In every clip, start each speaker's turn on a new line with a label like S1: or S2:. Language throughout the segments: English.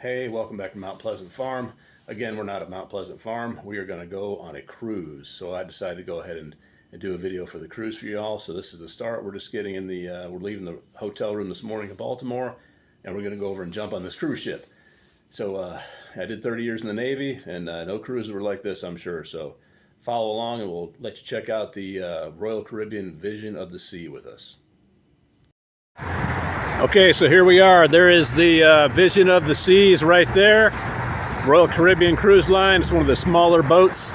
S1: Hey, welcome back to Mount Pleasant Farm. Again, we're not at Mount Pleasant Farm. We are going to go on a cruise. So I decided to go ahead and do a video for the cruise for y'all. So this is the start. We're just getting in the, we're leaving the hotel room this morning in Baltimore, and we're going to go over and jump on this cruise ship. So I did 30 years in the Navy, and no cruises were like this, I'm sure. So follow along, and we'll let you check out the Royal Caribbean Vision of the Sea with us. Okay, so here we are. There is the Vision of the Seas right there. Royal Caribbean Cruise Line. It's one of the smaller boats.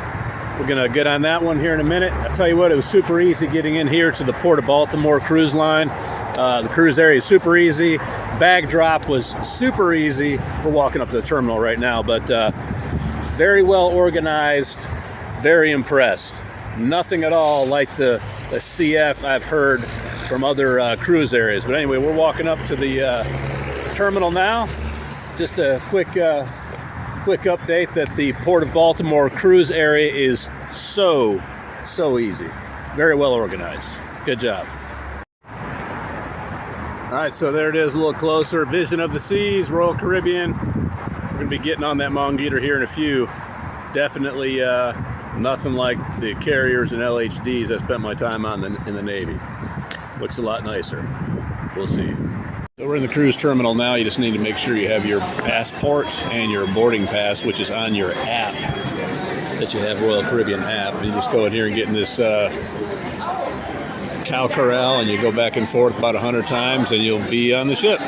S1: We're gonna get on that one here in a minute. I'll tell you what, it was super easy getting in here to the Port of Baltimore cruise line. The cruise area is super easy. Bag drop was super easy. We're walking up to the terminal right now, but very well organized, very impressed. Nothing at all like the CF I've heard from other cruise areas. But anyway, we're walking up to the terminal now. Just a quick update that the Port of Baltimore cruise area is so easy. Very well organized. Good job. All right, so there it is, a little closer. Vision of the Seas, Royal Caribbean. We're gonna be getting on that Mongeater here in a few. Definitely nothing like the carriers and LHDs I spent my time on in the Navy. Looks a lot nicer. We'll see. So we're in the cruise terminal now. You just need to make sure you have your passport and your boarding pass, which is on your app that you have, Royal Caribbean app. And you just go in here and get in this cow corral, and you go back and forth about 100 times, and you'll be on the ship.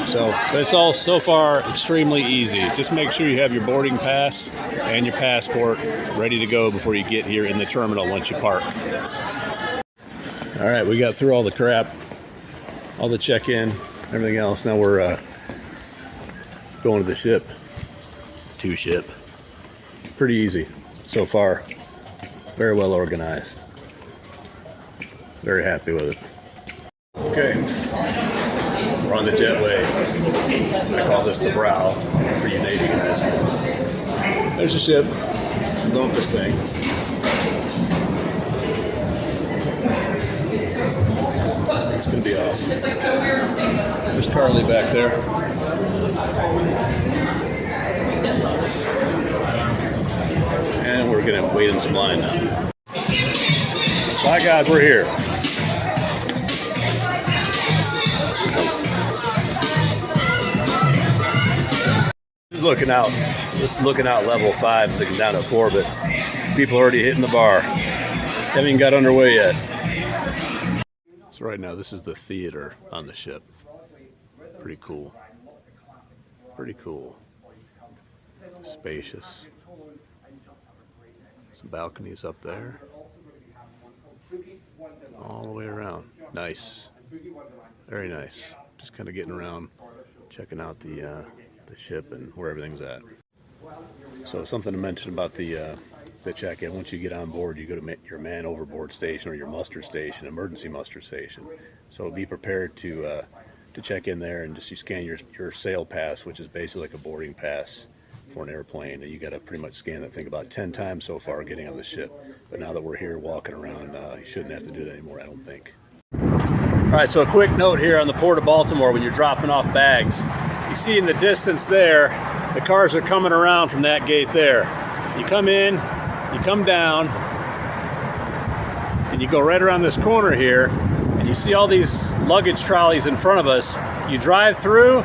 S1: So, but it's all so far extremely easy. Just make sure you have your boarding pass and your passport ready to go before you get here in the terminal once you park. All right, we got through all the crap, all the check-in, everything else. Now we're going to the ship. To ship. Pretty easy so far. Very well organized. Very happy with it. Okay, we're on the jetway. I call this the brow for you Navy guys. There's the ship. I'm going with this thing. It's going to be awesome. There's Carly back there. And we're going to wait in some line now. By God, we're here. Just looking out level 5, looking down at 4, but people are already hitting the bar. Haven't even got underway yet. So right now, this is the theater on the ship. Pretty cool. Pretty cool. Spacious. Some balconies up there. All the way around. Nice. Very nice. Just kind of getting around, checking out the ship and where everything's at. So something to mention about the check-in. Once you get on board, you go to your man overboard station or your muster station, emergency muster station. So be prepared to check in there, and just you scan your sail pass, which is basically like a boarding pass for an airplane. And you got to pretty much scan that thing about 10 times so far getting on the ship. But now that we're here walking around, you shouldn't have to do that anymore, I don't think. All right, so a quick note here on the Port of Baltimore when you're dropping off bags. You see in the distance there, the cars are coming around from that gate there. You come in, you come down, and you go right around this corner here, and you see all these luggage trolleys in front of us. You drive through,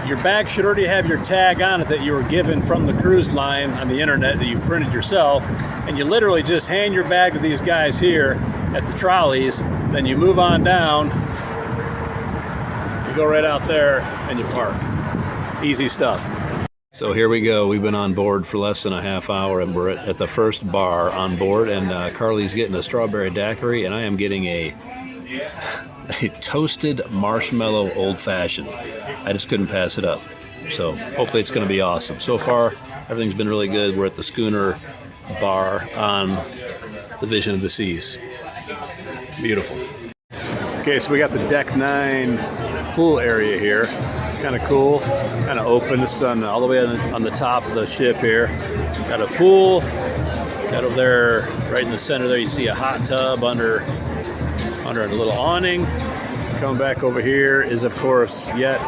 S1: your bag should already have your tag on it that you were given from the cruise line on the internet that you've printed yourself, and you literally just hand your bag to these guys here at the trolleys, then you move on down, you go right out there, and you park. Easy stuff. So here we go. We've been on board for less than a half hour, and we're at the first bar on board, and Carly's getting a strawberry daiquiri, and I am getting a toasted marshmallow old-fashioned. I just couldn't pass it up. So hopefully it's going to be awesome. So far, everything's been really good. We're at the schooner bar on the Vision of the Seas. Beautiful. Okay, so we got the Deck 9 pool area here. Kind of cool, kind of open. The sun all the way on the top of the ship here. Got a pool. Got over there, right in the center there, you see a hot tub under a little awning. Coming back over here is, of course, yet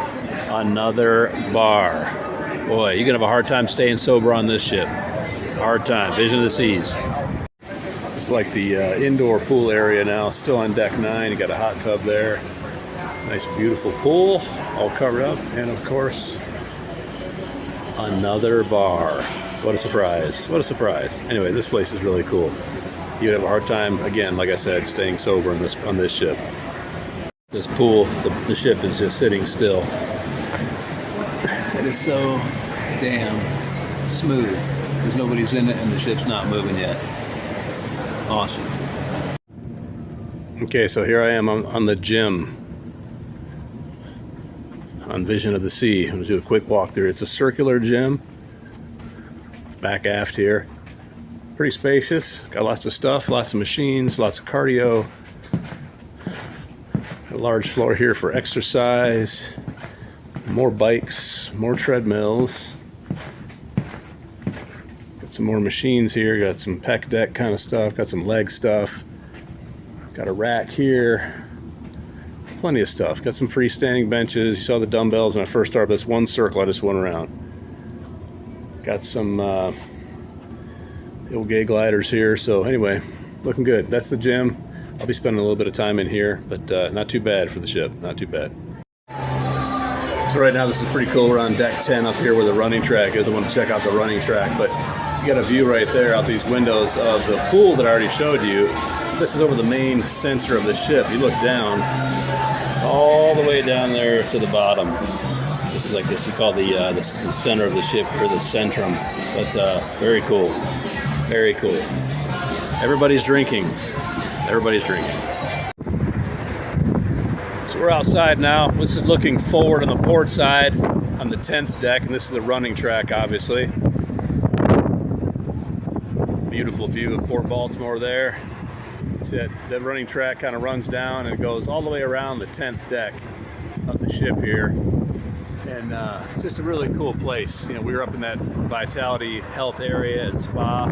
S1: another bar. Boy, you're gonna have a hard time staying sober on this ship. Hard time. Vision of the Seas. It's like the indoor pool area now. Still on deck 9. You got a hot tub there. Nice, beautiful pool, all covered up, and of course, another bar. What a surprise! What a surprise! Anyway, this place is really cool. You'd have a hard time, again, like I said, staying sober on this ship. This pool, the ship is just sitting still. It is so damn smooth because nobody's in it and the ship's not moving yet. Awesome. Okay, so here I am on the gym on Vision of the Sea. I'm gonna do a quick walk through. It's a circular gym. Back aft here. Pretty spacious. Got lots of stuff, lots of machines, lots of cardio. A large floor here for exercise. More bikes, more treadmills. Got some more machines here. Got some pec deck kind of stuff. Got some leg stuff. Got a rack here. Plenty of stuff. Got some freestanding benches. You saw the dumbbells when I first started. This one circle I just went around. Got some old gay gliders here. So anyway, looking good. That's the gym. I'll be spending a little bit of time in here, but not too bad for the ship. Not too bad. So right now this is pretty cool. We're on deck 10 up here where the running track is. I want to check out the running track, but you got a view right there out these windows of the pool that I already showed you. This is over the main center of the ship. You look down, all the way down there to the bottom. This is like this you call the center of the ship, or the centrum. But very cool, very cool. Everybody's drinking. Everybody's drinking. So we're outside now. This is looking forward on the port side on the 10th deck, and this is the running track, obviously. Beautiful view of Port Baltimore there. See that running track kind of runs down and it goes all the way around the 10th deck of the ship here. And it's just a really cool place. You know, we were up in that Vitality Health area and spa.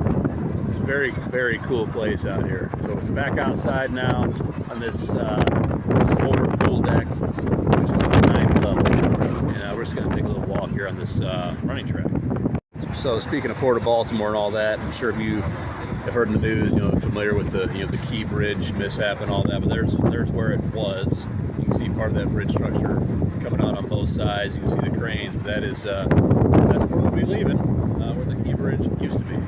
S1: It's a very, very cool place out here. So it's back outside now on this forward pool deck, which is at the 9th level. And we're just going to take a little walk here on this running track. So speaking of Port of Baltimore and all that, I'm sure if you have heard in the news, familiar with the the Key Bridge mishap and all that, but there's where it was. You can see part of that bridge structure coming out on both sides. You can see the cranes. But that's where we'll be leaving, where the Key Bridge used to be.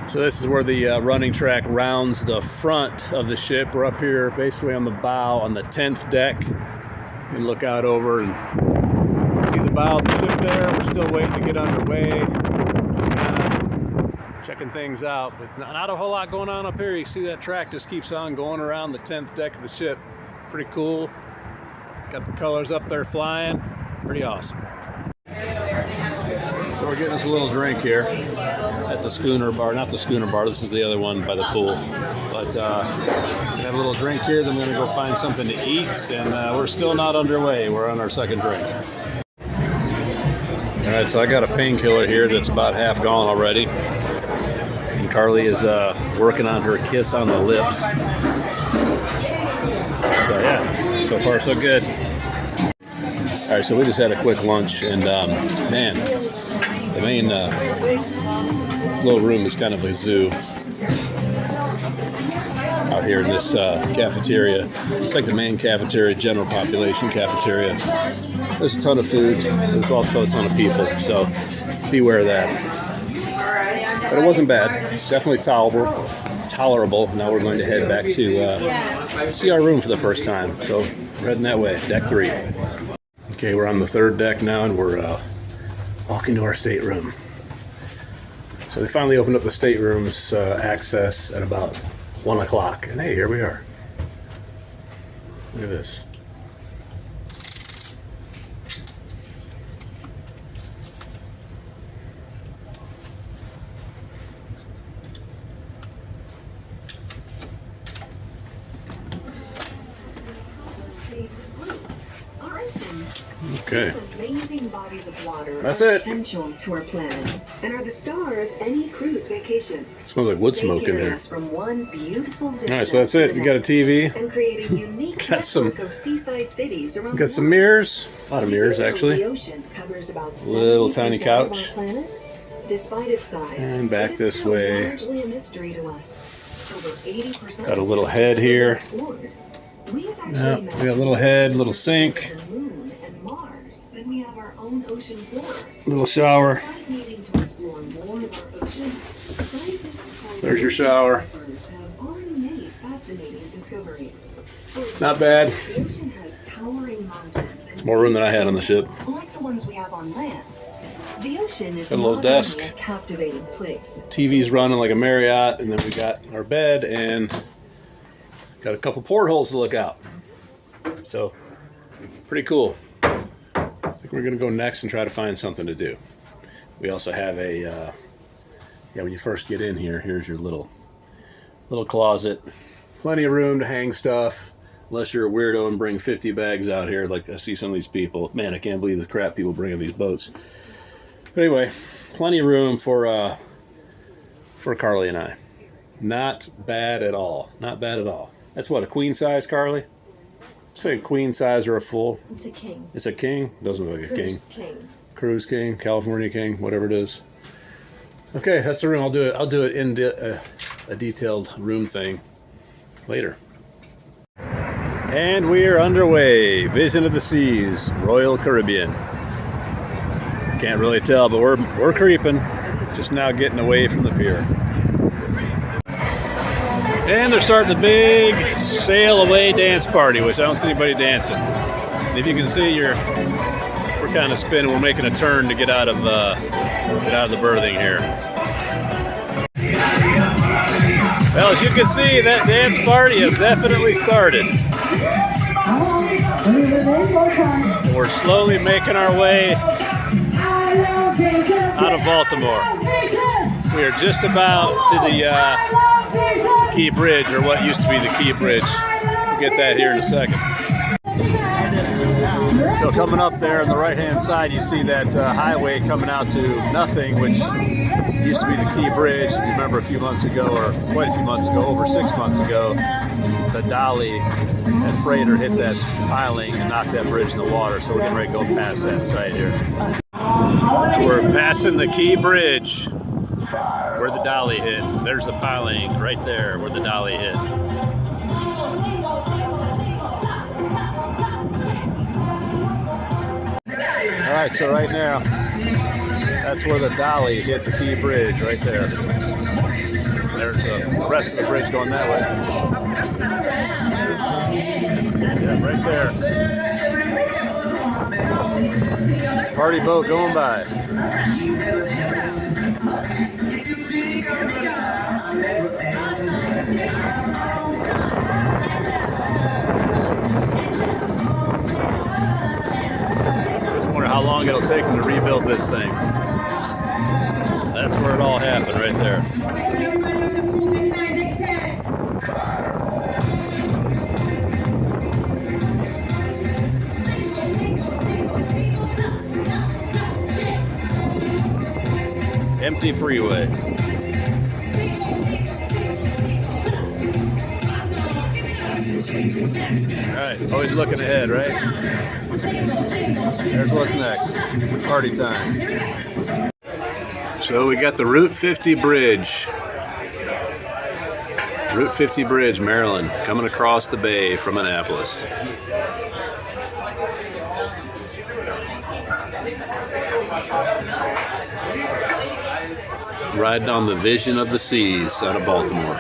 S1: So this is where the running track rounds the front of the ship. We're up here basically on the bow on the 10th deck. You can look out over and see the bow of the ship there. We're still waiting to get underway. Just kind of checking things out, but not a whole lot going on up here. You can see that track just keeps on going around the 10th deck of the ship. Pretty cool. Got the colors up there flying. Pretty awesome. So we're getting us a little drink here at the schooner bar. Not the schooner bar, this is the other one by the pool. But have a little drink here, then we're going to go find something to eat. And we're still not underway. We're on our second drink. All right, so I got a painkiller here that's about half gone already. And Carly is working on her kiss on the lips. So yeah, so far so good. All right, so we just had a quick lunch, and man, the main little room is kind of a zoo out here in this cafeteria. It's like the main cafeteria, general population cafeteria. There's a ton of food. There's also a ton of people, so beware of that. But it wasn't bad. Definitely tolerable. Now we're going to head back to see our room for the first time. So we're heading that way, deck 3. Okay, we're on the 3rd deck now, and we're walking to our stateroom. So they finally opened up the stateroom's access at about 1 o'clock. And hey, here we are. Look at this. Okay.
S2: Living bodies of water
S1: That's
S2: are
S1: it.
S2: essential to our planet and are the star of any cruise vacation.
S1: Smells like wood
S2: They
S1: smoke in
S2: carry
S1: here.
S2: us from one beautiful vista
S1: All right, so that's
S2: to
S1: it.
S2: the
S1: You got a
S2: next
S1: TV.
S2: and create a unique
S1: Got some-
S2: network of seaside cities around the
S1: Got some
S2: world.
S1: mirrors. A lot of
S2: Did you
S1: mirrors,
S2: know
S1: actually.
S2: The ocean covers about
S1: Little
S2: 70%
S1: tiny
S2: of
S1: couch.
S2: our planet. Despite its size,
S1: And back
S2: it is
S1: this
S2: still
S1: way.
S2: largely a mystery to us. Over 80%
S1: Got a
S2: of
S1: little
S2: it has
S1: head
S2: never
S1: here.
S2: been explored. We have actually
S1: Yeah,
S2: mapped
S1: we got a little head, little
S2: surfaces
S1: sink.
S2: of the moon and Mars. Then we have our own ocean floor.
S1: Little shower.
S2: Despite needing to explore more of our oceans, scientists and
S1: There's your shower.
S2: photographers have already made fascinating discoveries. For
S1: Not bad.
S2: The ocean has towering mountains and
S1: More room than I had on the ship.
S2: like the ones we have on land. The ocean is
S1: Got a little
S2: not only
S1: desk.
S2: a captivating place.
S1: TV's running like a Marriott, and then we got our bed and got a couple portholes to look out. So, pretty cool. I think we're gonna go next and try to find something to do. We also have a, when you first get in here, here's your little closet. Plenty of room to hang stuff, unless you're a weirdo and bring 50 bags out here. Like I see some of these people. Man, I can't believe the crap people bring in these boats. But anyway, plenty of room for Carly and I. Not bad at all. Not bad at all. That's what, a queen size, Carly? Say a queen size or a full?
S3: It's a king.
S1: It's a king? Doesn't look like a king.
S3: King.
S1: Cruise king, California king, whatever it is. Okay, that's the room. I'll do it in a detailed room thing later. And we are underway. Vision of the Seas, Royal Caribbean. Can't really tell, but we're creeping. Just now getting away from the pier. And they're starting the big sail away dance party, which I don't see anybody dancing. And if you can see, we're kind of spinning. We're making a turn to get out of the berthing here. Well, as you can see, that dance party has definitely started. We're slowly making our way out of Baltimore. We are just about to the Key Bridge, or what used to be the Key Bridge. We'll get that here in a second. So coming up there on the right-hand side, you see that highway coming out to nothing, which used to be the Key Bridge. If you remember a few months ago, or quite a few months ago, over 6 months ago, the Dolly and freighter hit that piling and knocked that bridge in the water. So we're getting ready to go past that site here. We're passing the Key Bridge where the Dolly hit. There's the piling right there where the Dolly hit. All right, so right now, that's where the Dolly hit the Key Bridge, right there. There's the rest of the bridge going that way. Yeah, right there. Party boat going by. Just wonder how long it'll take them to rebuild this thing. That's where it all happened, right there. Empty freeway. All right, always looking ahead, right? There's what's next. Party time. So we got the Route 50 Bridge. Route 50 Bridge, Maryland, coming across the bay from Annapolis. Riding on the Vision of the Seas out of Baltimore.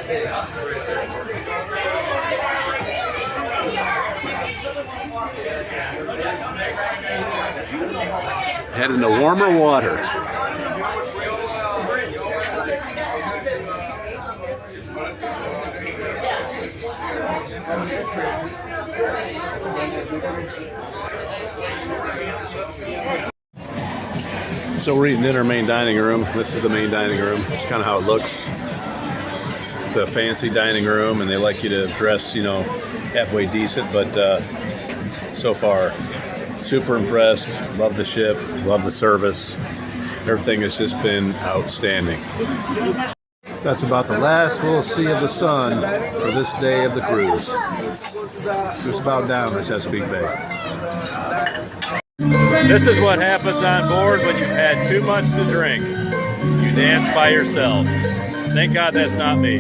S1: Heading to warmer water. So we're eating in our main dining room. This is the main dining room. It's kind of how it looks. It's the fancy dining room, and they like you to dress, halfway decent, but so far Super impressed. Love the ship. Love the service. Everything has just been outstanding. That's about the last we'll see of the sun for this day of the cruise. Just about down the Chesapeake Bay. This is what happens on board when you've had too much to drink. You dance by yourself. Thank God that's not me.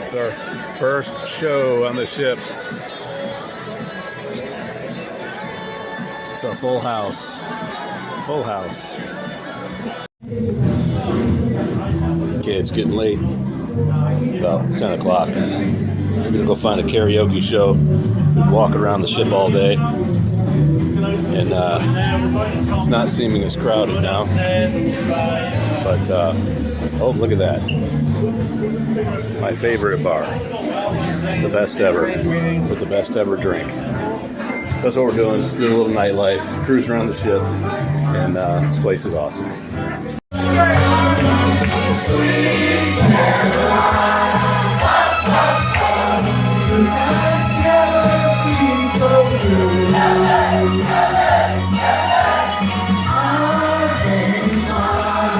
S1: It's our first show on the ship. It's a full house. Full house. Okay, it's getting late. About 10 o'clock. We're gonna go find a karaoke show. Walk around the ship all day. And it's not seeming as crowded now. But, oh, look at that. My favorite bar. The best ever. With the best ever drink. So that's what we're doing. Doing a little nightlife. Cruising around the ship. And this place is awesome.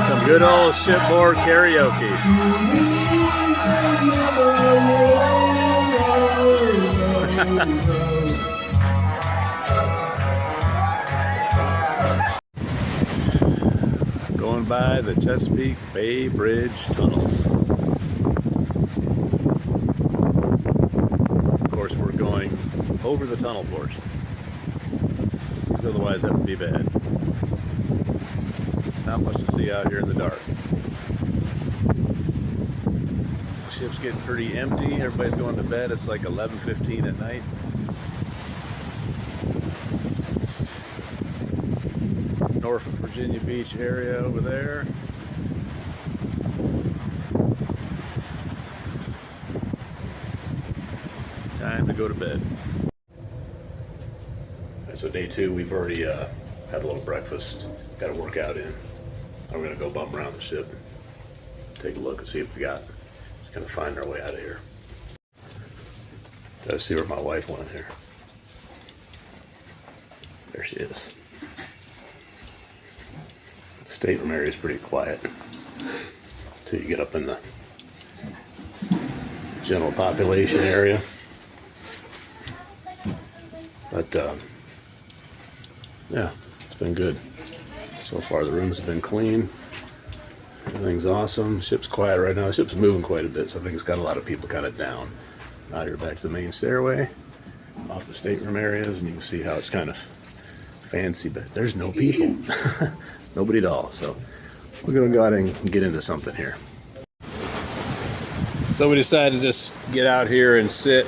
S1: Some good old shipboard karaoke. Going by the Chesapeake Bay Bridge Tunnel. Of course, we're going over the tunnel portion, because otherwise that would be bad. Not much to see out here in the dark. The ship's getting pretty empty. Everybody's going to bed. It's like 11:15 at night. Norfolk, Virginia Beach area over there. Time to go to bed. Right, so day 2, we've already had a little breakfast. Got a workout in. We're gonna go bump around the ship, take a look and see if we got. Just gonna find our way out of here. Gotta see where my wife went here. There she is. The stateroom area is pretty quiet until you get up in the general population area. But yeah, it's been good. So far the rooms have been clean. Everything's awesome. Ship's quiet right now. The ship's moving quite a bit, so I think it's got a lot of people kind of down. Out here back to the main stairway, off the stateroom areas, and you can see how it's kind of fancy, but there's no people. Nobody at all. So we're gonna go out and get into something here. So we decided to just get out here and sit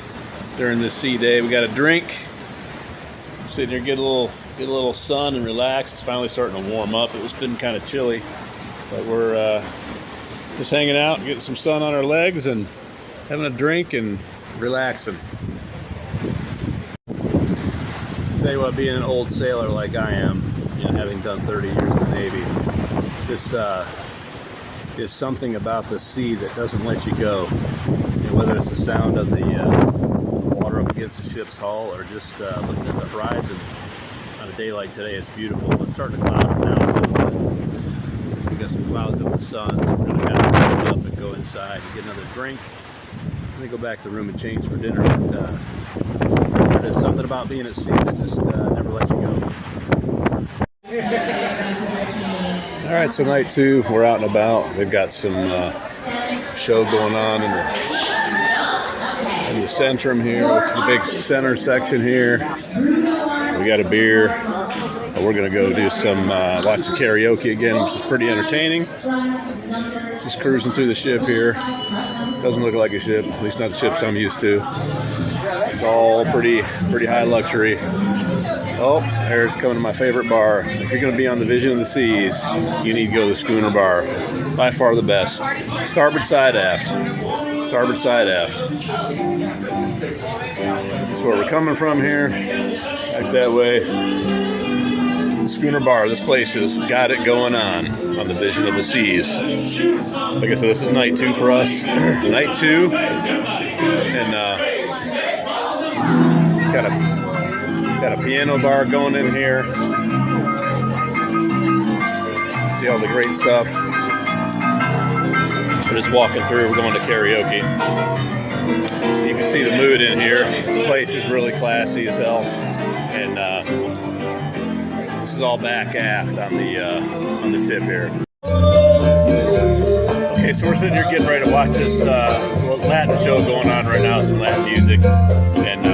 S1: during this sea day. We got a drink. Sit here, get a little sun and relax. It's finally starting to warm up. It's been kind of chilly, but we're just hanging out, getting some sun on our legs and having a drink and relaxing. Tell you what, being an old sailor like I am, you know, having done 30 years in the Navy, this is something about the sea that doesn't let you go. You know, whether it's the sound of the water up against the ship's hull or just looking at the horizon on a day like today, it's beautiful. It's starting to cloud now, so we got some clouds over the sun, so we're going to kind of get up and go inside and get another drink. Let me go back to the room and change for dinner. But there's something about being at sea that just never lets you go. All right, so night 2, we're out and about. They've got some show going on in the Stateroom here, which is the big center section here. We got a beer. We're gonna go do some watch the karaoke again, which is pretty entertaining. Just cruising through the ship here. Doesn't look like a ship, at least not the ships I'm used to. It's all pretty high luxury. Oh, there's coming to my favorite bar. If you're gonna be on the Vision of the Seas, you need to go to the Schooner Bar. By far the best. Starboard side aft. Starboard side aft. That's where we're coming from here. Back that way. The Schooner Bar. This place has got it going on the Vision of the Seas. Like I said, this is night 2 for us. Night 2. And Got a piano bar going in here. See all the great stuff. We're just walking through. We're going to karaoke. You can see the mood in here. This place is really classy as hell, and this is all back aft on the ship here. Okay, so we're sitting here getting ready to watch this Latin show going on right now, some Latin music, and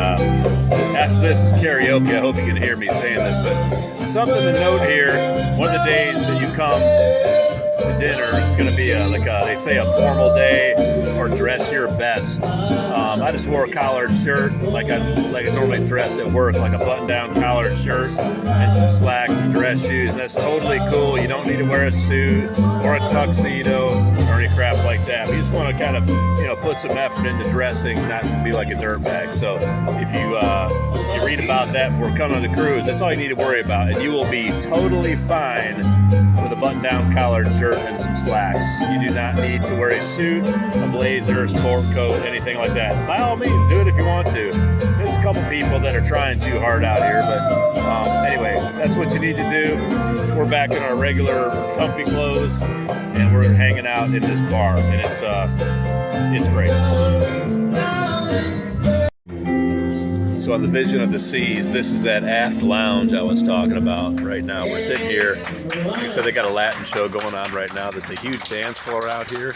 S1: after this is karaoke. I hope you can hear me saying this, but something to note here: one of the days that you come to dinner, it's going to be they say a formal day, or dress your best. I just wore a collared shirt like I normally dress at work, like a button-down collared shirt and some slacks and dress shoes. That's totally cool. You don't need to wear a suit or a tuxedo or any crap like that. But you just want to kind of, put some effort into dressing, not be like a dirtbag. So if you read about that before coming on the cruise, that's all you need to worry about, and you will be totally fine with a button-down collared shirt and some slacks. You do not need to wear a suit, a blazer, sport coat, anything like that. By all means, do it if you want to. There's a couple people that are trying too hard out here, but anyway, that's what you need to do. We're back in our regular comfy clothes, and we're hanging out in this bar, and it's great. So on the Vision of the Seas, this is that aft lounge I was talking about right now. We're sitting here. Like I said, they got a Latin show going on right now. There's a huge dance floor out here,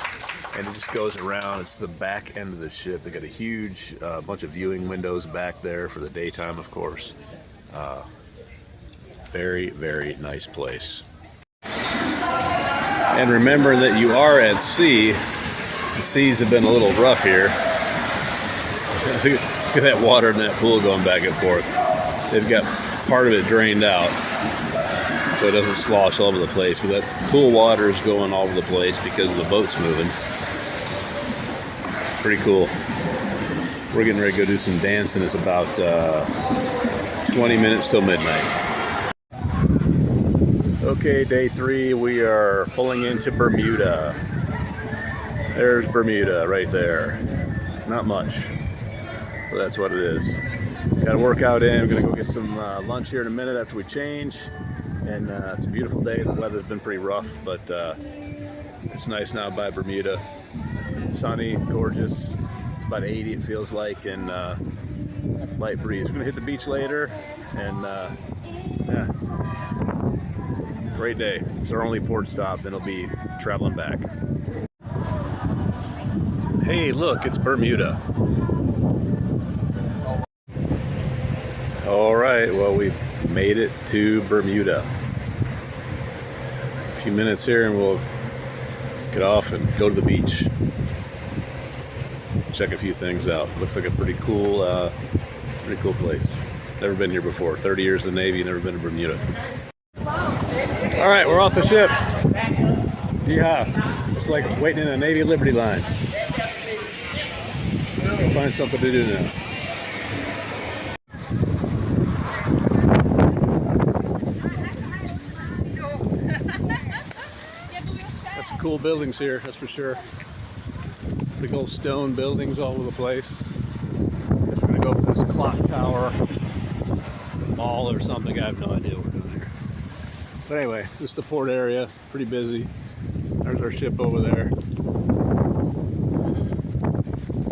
S1: and it just goes around. It's the back end of the ship. They got a huge bunch of viewing windows back there for the daytime, of course. Very, very nice place. And remember that you are at sea. The seas have been a little rough here. Look at that water in that pool going back and forth. They've got part of it drained out so it doesn't slosh all over the place, but that pool water is going all over the place because the boat's moving. Pretty cool. We're getting ready to go do some dancing. It's about 20 minutes till midnight. Okay, day 3, we are pulling into Bermuda. There's Bermuda right there. Not much. So that's what it is. Got a workout in. We're gonna go get some lunch here in a minute after we change. And it's a beautiful day. The weather's been pretty rough, but it's nice now by Bermuda. Sunny, gorgeous. It's about 80, it feels like, and light breeze. We're gonna hit the beach later, and yeah, great day. It's our only port stop. Then we'll be traveling back. Hey, look, it's Bermuda. All right, well, we made it to Bermuda. A few minutes here and we'll get off and go to the beach. Check a few things out. Looks like a pretty cool place. Never been here before. 30 years in the Navy, never been to Bermuda. All right, we're off the ship. Yeah, it's like waiting in a Navy Liberty line. We'll find something to do now. Got some cool buildings here, that's for sure. Big old stone buildings all over the place. Guess we're gonna go up to this clock tower mall or something. I have no idea what we're doing here. But anyway, this is the port area, pretty busy. There's our ship over there.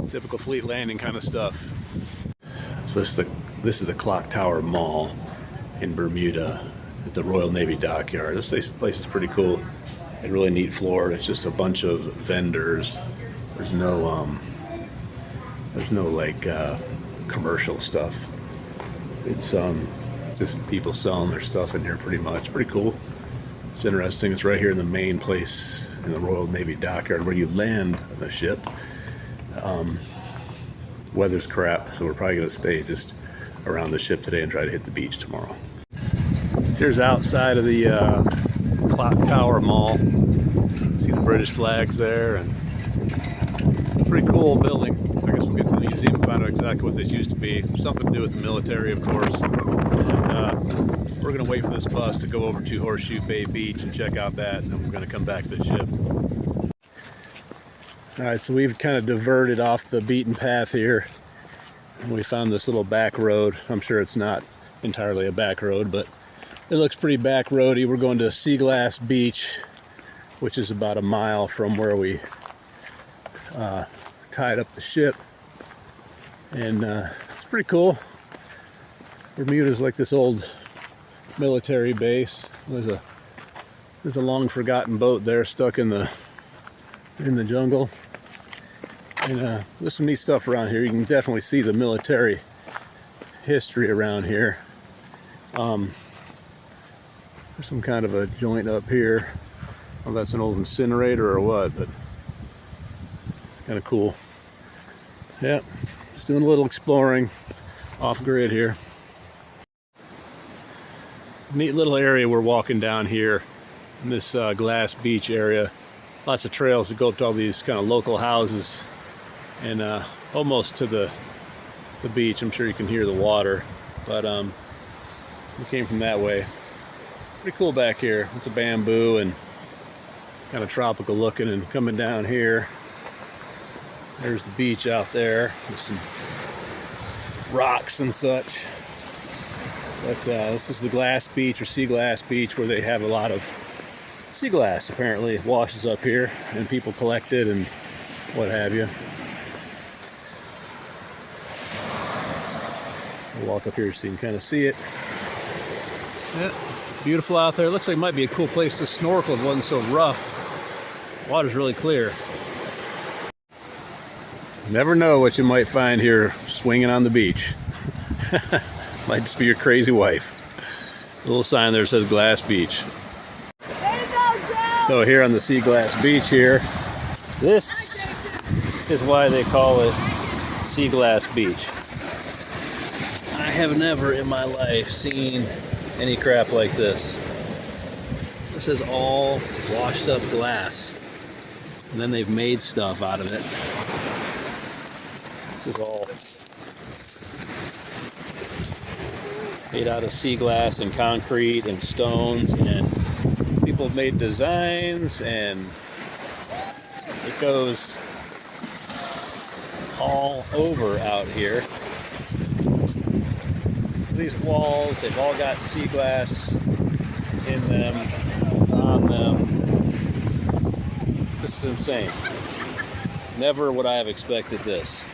S1: Typical fleet landing kind of stuff. So this is the Clock Tower Mall in Bermuda at the Royal Navy Dockyard. This place is pretty cool. A really neat floor. It's just a bunch of vendors. There's no like commercial stuff. It's just people selling their stuff in here pretty much. Pretty cool. It's interesting. It's right here in the main place in the Royal Navy Dockyard where you land the ship. Weather's crap, so we're probably going to stay just around the ship today and try to hit the beach tomorrow. So here's outside of the Clock Tower Mall. See the British flags there, and pretty cool building. I guess we'll get to the museum and find out exactly what this used to be. Something to do with the military, of course. And we're going to wait for this bus to go over to Horseshoe Bay Beach and check out that, and then we're going to come back to the ship. All right, so we've kind of diverted off the beaten path here. We found this little back road. I'm sure it's not entirely a back road, but it looks pretty back roady. We're going to Sea Glass Beach, which is about a mile from where we tied up the ship. And it's pretty cool. Bermuda's like this old military base. There's a long forgotten boat there stuck in the jungle. And there's some neat stuff around here. You can definitely see the military history around here. There's some kind of a joint up here. Well, that's an old incinerator or what, but it's kind of cool. Yeah, just doing a little exploring off grid here. Neat little area we're walking down here in this Glass Beach area. Lots of trails that go up to all these kind of local houses and almost to the beach. I'm sure you can hear the water, but we came from that way. Pretty cool back here. It's a bamboo and kind of tropical looking, and coming down here, there's the beach out there with some rocks and such. But this is the Glass Beach, or Sea Glass Beach, where they have a lot of sea glass. Apparently it washes up here and people collect it and what have you. I'll walk up here so you can kind of see it. Yeah, beautiful out there. Looks like it might be a cool place to snorkel if it wasn't so rough. Water's really clear. Never know what you might find here swinging on the beach. Might just be your crazy wife. A little sign there says Glass Beach. So here on the Sea Glass Beach here, this is why they call it Sea Glass Beach. I have never in my life seen any crap like this. This is all washed up glass, and then they've made stuff out of it. This is all made out of sea glass and concrete and stones, and people have made designs, and it goes all over out here. These walls, they've all got sea glass in them, on them. This is insane. Never would I have expected this.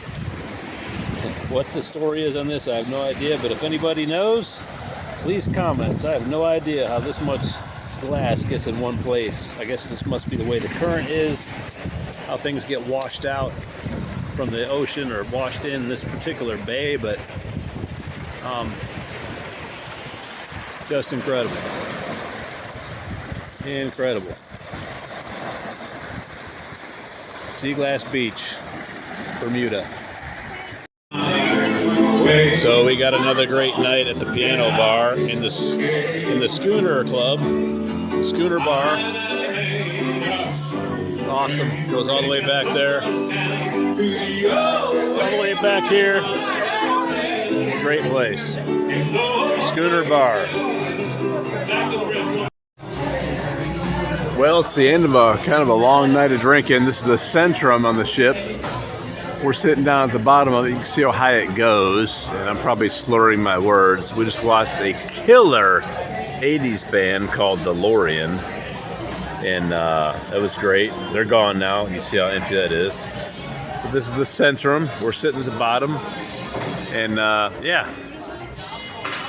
S1: What the story is on this, I have no idea, but if anybody knows, please comment. I have no idea how this much glass gets in one place. I guess this must be the way the current is, how things get washed out from the ocean or washed in this particular bay, but just incredible. Incredible. Sea Glass Beach, Bermuda. So we got another great night at the piano bar in the Schooner Club, Schooner Bar. Awesome. Goes all the way back there. All the way back here. Great place. Schooner Bar. Well, it's the end of a kind of a long night of drinking. This is the Stateroom on the ship. We're sitting down at the bottom of it. You can see how high it goes, and I'm probably slurring my words. We just watched a killer 80s band called DeLorean, and it was great. They're gone now. You see how empty that is. But this is the Stateroom. We're sitting at the bottom, and yeah,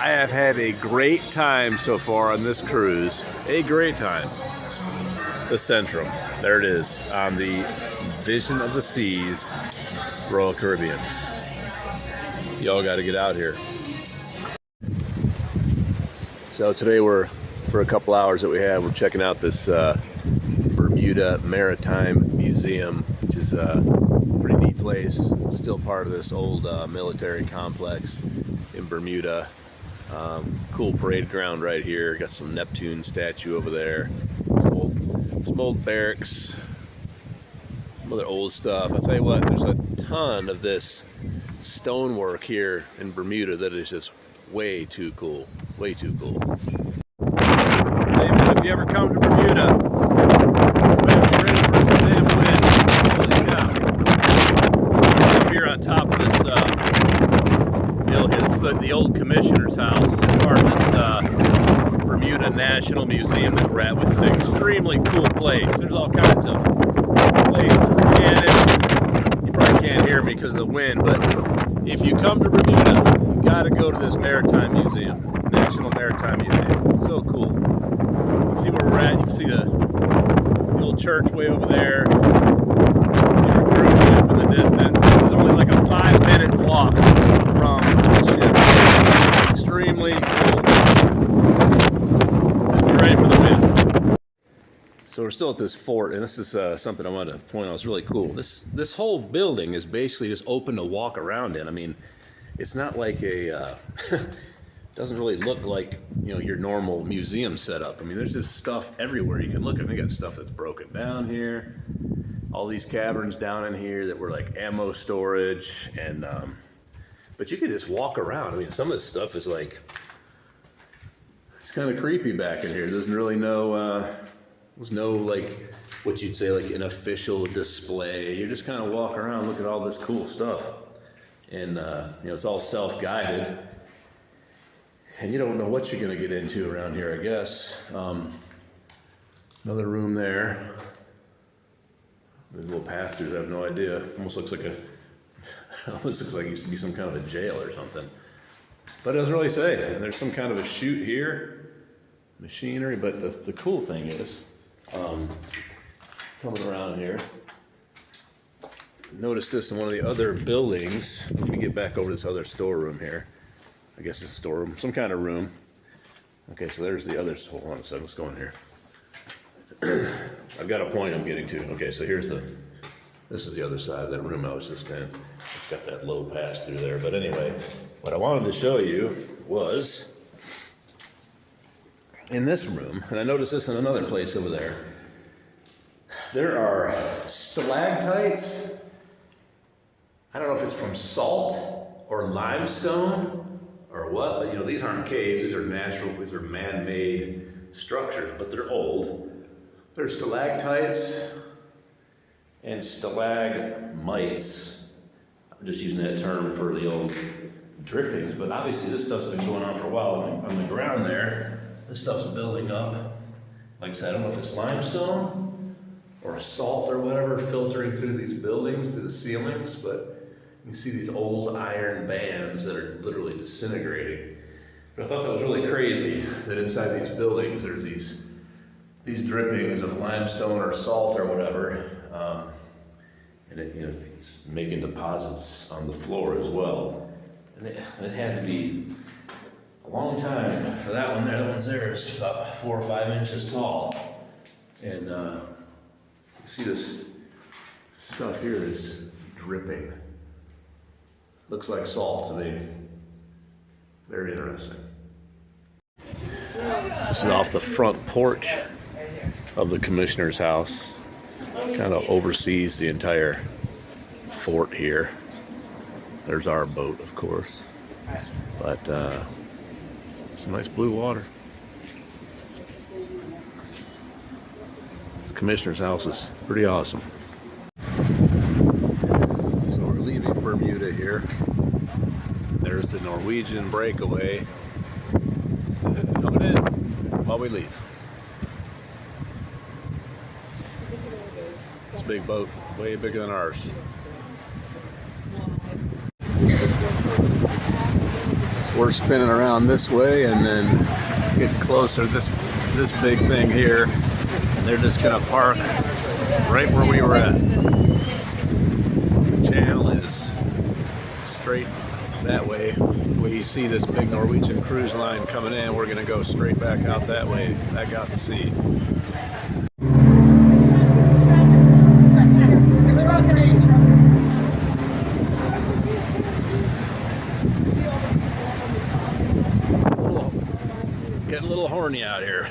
S1: I have had a great time so far on this cruise. A great time. The Stateroom. There it is on the Vision of the Seas, Royal Caribbean. Y'all got to get out here. So today for a couple hours that we have, we're checking out this Bermuda Maritime Museum, which is a pretty neat place. Still part of this old military complex in Bermuda. Cool parade ground right here. Got some Neptune statue over there. Some old barracks. Some other old stuff. I'll tell you what, there's a ton of this stonework here in Bermuda that is just way too cool. Way too cool. Hey, if you ever come to Bermuda, better be ready for some damn wind. Holy cow. Up here on top of this National Museum that we're at, which is an extremely cool place. There's all kinds of places for cannons. You probably can't hear me because of the wind, but if you come to Bermuda, you gotta go to this Maritime Museum, National Maritime Museum. It's so cool. You can see where we're at. You can see the old church way over there. See our cruise ship in the distance. This is only like a 5-minute walk from the ship. Extremely cool. Just be ready for the wind. So we're still at this fort, and this is something I wanted to point out. It's really cool. This whole building is basically just open to walk around in. I mean, it's not like a doesn't really look like, you know, your normal museum setup. I mean, there's just stuff everywhere you can look at. They got stuff that's broken down here. All these caverns down in here that were like ammo storage, and but you could just walk around. I mean, some of this stuff is like, it's kind of creepy back in here. There's really no there's no like what you'd say like an official display. You're just kind of walk around, look at all this cool stuff, and you know, it's all self-guided. And you don't know what you're going to get into around here, I guess. Another room there. There's little pass-throughs, I have no idea. Almost looks like almost looks like it used to be some kind of a jail or something. But it doesn't really say. And there's some kind of a chute here, machinery. But the cool thing is, coming around here, notice this in one of the other buildings. Let me get back over to this other storeroom here. I guess it's a storeroom, some kind of room. Okay, so there's the other, hold on a second, let's go in here. I've got a point I'm getting to. Okay, so this is the other side of that room I was just in. It's got that low pass through there. But anyway, what I wanted to show you was in this room, and I noticed this in another place over there, there are stalactites. I don't know if it's from salt or limestone or what, but you know, these aren't caves, these are natural, these are man-made structures, but they're old. There's stalactites and stalagmites. I'm just using that term for the old drippings, but obviously this stuff's been going on for a while. On the ground there, this stuff's building up. Like I said, I don't know if it's limestone or salt or whatever filtering through these buildings, through the ceilings, but you see these old iron bands that are literally disintegrating. But I thought that was really crazy that inside these buildings there's these drippings of limestone or salt or whatever, and it, you know, it's making deposits on the floor as well. And it had to be a long time for that one there. That one's there is about 4 or 5 inches tall, and you see this stuff here is dripping. Looks like salt to me. Very interesting. This is off the front porch of the commissioner's house. Kind of oversees the entire fort here. There's our boat, of course. But some nice blue water. This commissioner's house is pretty awesome. So we're leaving Bermuda here. There's the Norwegian breakaway coming in while we leave. It's a big boat, way bigger than ours. So we're spinning around this way and then getting closer to this big thing here. And they're just gonna park right where we were at. The channel is straight that way. Where you see this big Norwegian cruise line coming in, we're gonna go straight back out that way, back out to sea. Getting a little horny out here.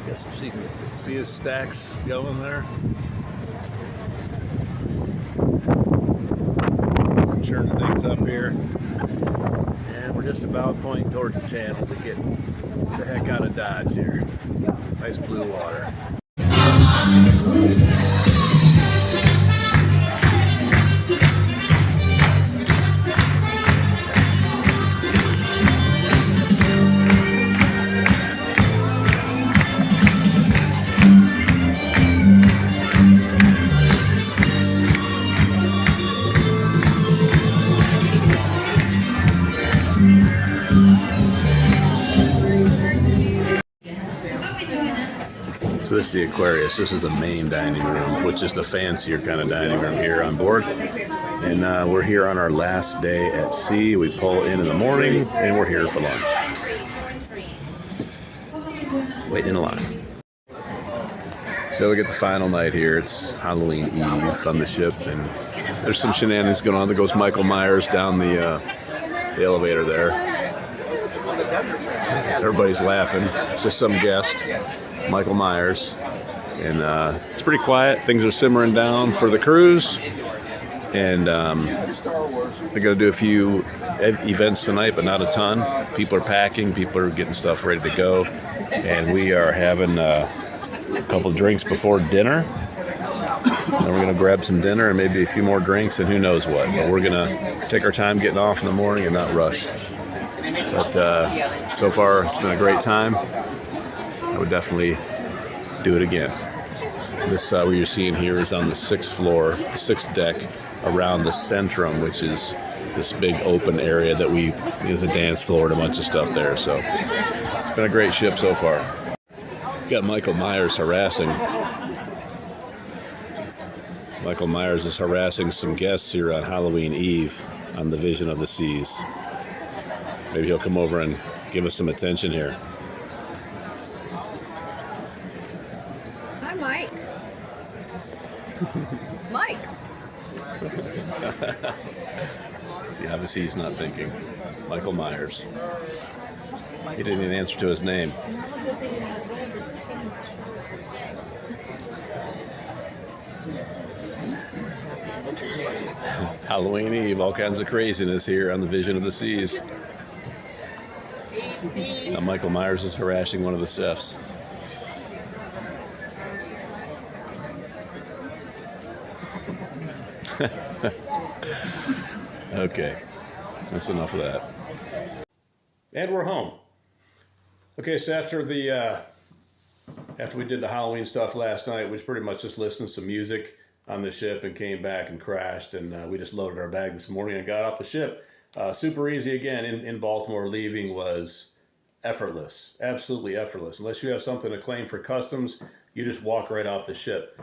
S1: Guess you can see his stacks going there. Churning things up here, and we're just about pointing towards the channel to get the heck out of Dodge here. Nice blue water. So this is the Aquarius. This is the main dining room, which is the fancier kind of dining room here on board. And we're here on our last day at sea. We pull in the morning, and we're here for lunch. Waiting in line. So we get the final night here. It's Halloween Eve on the ship, and there's some shenanigans going on. There goes Michael Myers down the elevator there. Everybody's laughing. It's just some guest, Michael Myers. And it's pretty quiet. Things are simmering down for the cruise. And they're going to do a few events tonight, but not a ton. People are packing. People are getting stuff ready to go. And we are having a couple drinks before dinner. Then we're going to grab some dinner and maybe a few more drinks and who knows what. But we're going to take our time getting off in the morning and not rush. But so far, it's been a great time. I would definitely do it again. This what you're seeing here is on the 6th floor, the 6th deck, around the Stateroom, which is this big open area that is a dance floor and a bunch of stuff there. So it's been a great ship so far. Got Michael Myers harassing. Michael Myers is harassing some guests here on Halloween Eve on the Vision of the Seas. Maybe he'll come over and give us some attention here.
S3: Hi, Mike. Mike.
S1: See, obviously he's not thinking. Michael Myers. He didn't even answer to his name. Halloween Eve, all kinds of craziness here on the Vision of the Seas. Now Michael Myers is harassing one of the chefs. Okay, that's enough of that. And we're home. Okay, so after we did the Halloween stuff last night, we was pretty much just listening to some music on the ship and came back and crashed, and we just loaded our bag this morning and got off the ship. Super easy again in Baltimore. Leaving was effortless, absolutely effortless. Unless you have something to claim for customs, you just walk right off the ship.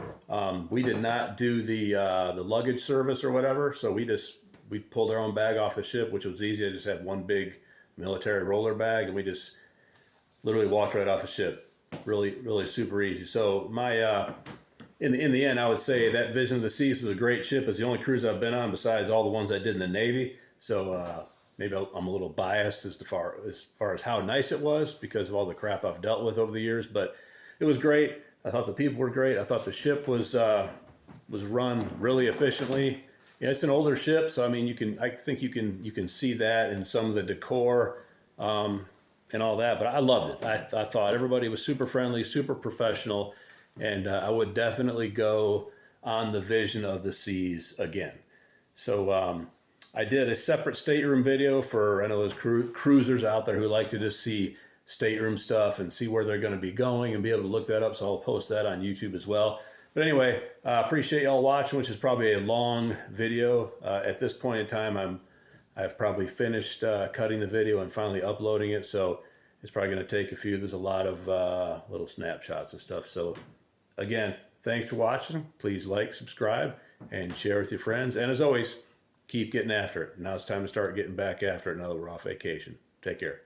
S1: We did not do the luggage service or whatever, so we pulled our own bag off the ship, which was easy. I just had one big military roller bag, and we just literally walked right off the ship. Really, really super easy. So my in the end, I would say that Vision of the Seas was a great ship. It's the only cruise I've been on besides all the ones I did in the Navy. So maybe I'm a little biased as far as how nice it was because of all the crap I've dealt with over the years. But it was great. I thought the people were great. I thought the ship was run really efficiently. Yeah, it's an older ship, so I mean, I think you can see that in some of the decor and all that. But I loved it. I thought everybody was super friendly, super professional, and I would definitely go on the Vision of the Seas again. So I did a separate stateroom video for, I know those cruisers out there who like to just see stateroom stuff and see where they're going to be going and be able to look that up. So I'll post that on YouTube as well. But anyway, appreciate y'all watching, which is probably a long video. At this point in time, I've probably finished cutting the video and finally uploading it. So it's probably going to take a few. There's a lot of little snapshots and stuff. So again, thanks for watching. Please like, subscribe, and share with your friends. And as always, keep getting after it. Now it's time to start getting back after it now that we're off vacation. Take care.